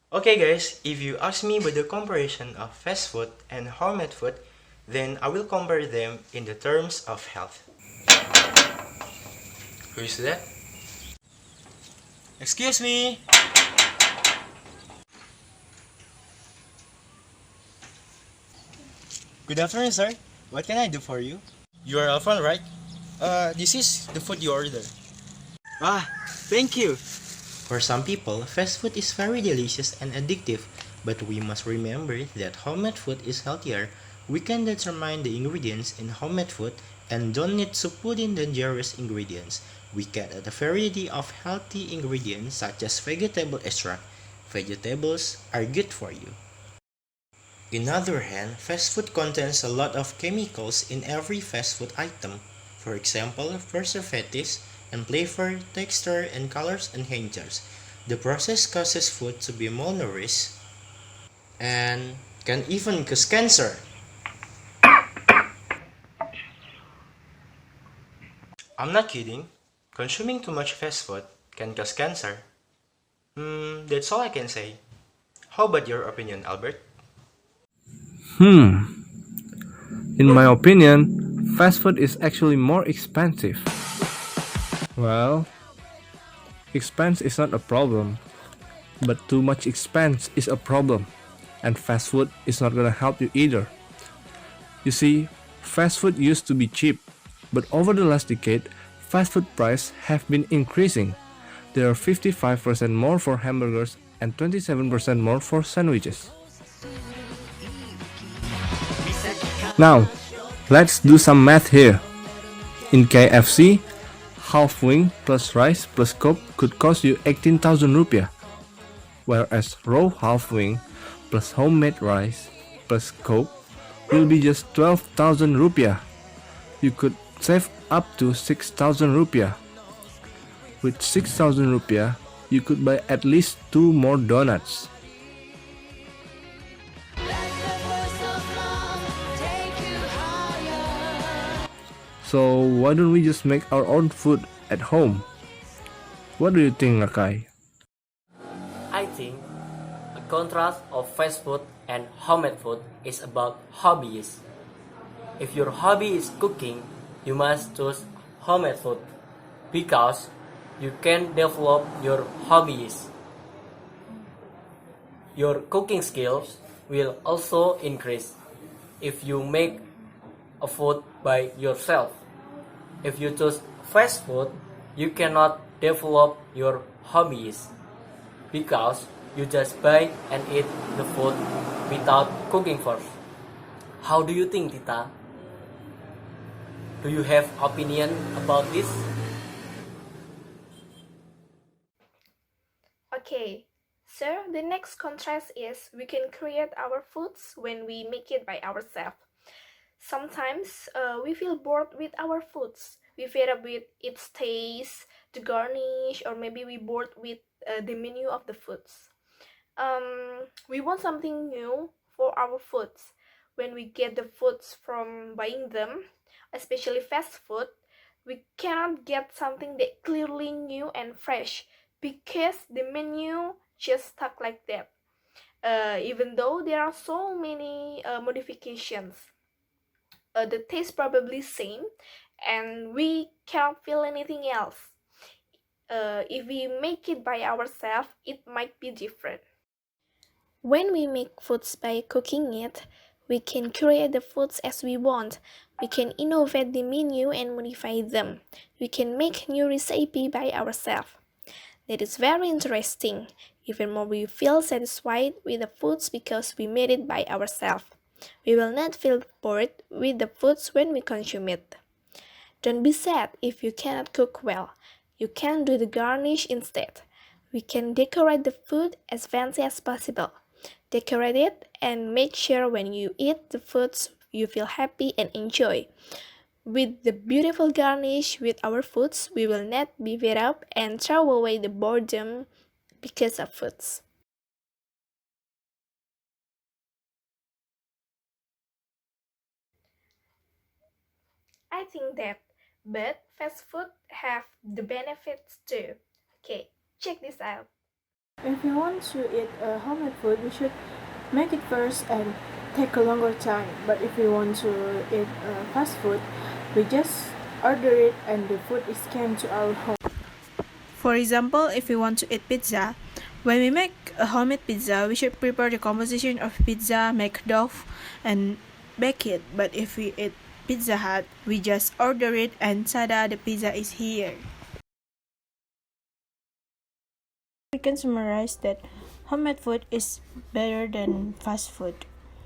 Okay guys, if you ask me with the comparison of fast food and homemade food, then I will compare them in the terms of health. Who is that? Excuse me. Good afternoon, sir. What can I do for you? You are Alphon, right? This is the food you ordered. Ah, thank you. For some people, fast food is very delicious and addictive, but we must remember that homemade food is healthier. We can determine the ingredients in homemade food and don't need to put in dangerous ingredients. We get a variety of healthy ingredients such as vegetable extract. Vegetables are good for you. In other hand, fast food contains a lot of chemicals in every fast food item. For example, preservatives and flavor, texture, and colors enhancers. The process causes food to be malnourished and can even cause cancer. I'm not kidding. Consuming too much fast food can cause cancer. That's all I can say. How about your opinion, Albert? Hmm, in my opinion, fast food is actually more expensive. Well, expense is not a problem, but too much expense is a problem, and fast food is not gonna help you either. You see, fast food used to be cheap, but over the last decade, fast food prices have been increasing. There are 55% more for hamburgers and 27% more for sandwiches. Now, let's do some math here. In KFC, half wing plus rice plus coke could cost you 18,000 rupiah, whereas raw half wing plus homemade rice plus coke will be just 12,000 rupiah. You could save up to 6,000 rupiah. With 6,000 rupiah, you could buy at least 2 more donuts. So why don't we just make our own food at home? What do you think, Rakai? I think a contrast of fast food and homemade food is about hobbies. If your hobby is cooking, you must choose homemade food because you can develop your hobbies. Your cooking skills will also increase if you make a food by yourself. If you choose fast food, you cannot develop your hobbies because you just buy and eat the food without cooking first. How do you think, Tita? Do you have opinion about this? Okay, so the next contrast is we can create our foods when we make it by ourselves. Sometimes we feel bored with our foods. We fed up with its taste, the garnish, or maybe we bored with the menu of the foods. We want something new for our foods. When we get the foods from buying them, especially fast food, we cannot get something that clearly new and fresh because the menu just stuck like that. Even though there are so many modifications, the taste probably same, and we cannot feel anything else. If we make it by ourselves, it might be different. When we make foods by cooking it, we can create the foods as we want. We can innovate the menu and modify them. We can make new recipe by ourselves. That is very interesting. Even more, we feel satisfied with the foods because we made it by ourselves. We will not feel bored with the foods when we consume it. Don't be sad if you cannot cook well. You can do the garnish instead. We can decorate the food as fancy as possible. Decorate it and make sure when you eat the foods you feel happy and enjoy. With the beautiful garnish with our foods, we will not be fed up and throw away the boredom because of foods. I think that, but fast food have the benefits too. Okay, check this out. If we want to eat homemade food, we should make it first and take a longer time. But if we want to eat fast food, we just order it and the food is came to our home. For example, if we want to eat pizza, when we make a homemade pizza, we should prepare the composition of pizza, make dough, and bake it. But if we eat Pizza Hut, we just order it and tada, the pizza is here. We can summarize that homemade food is better than fast food.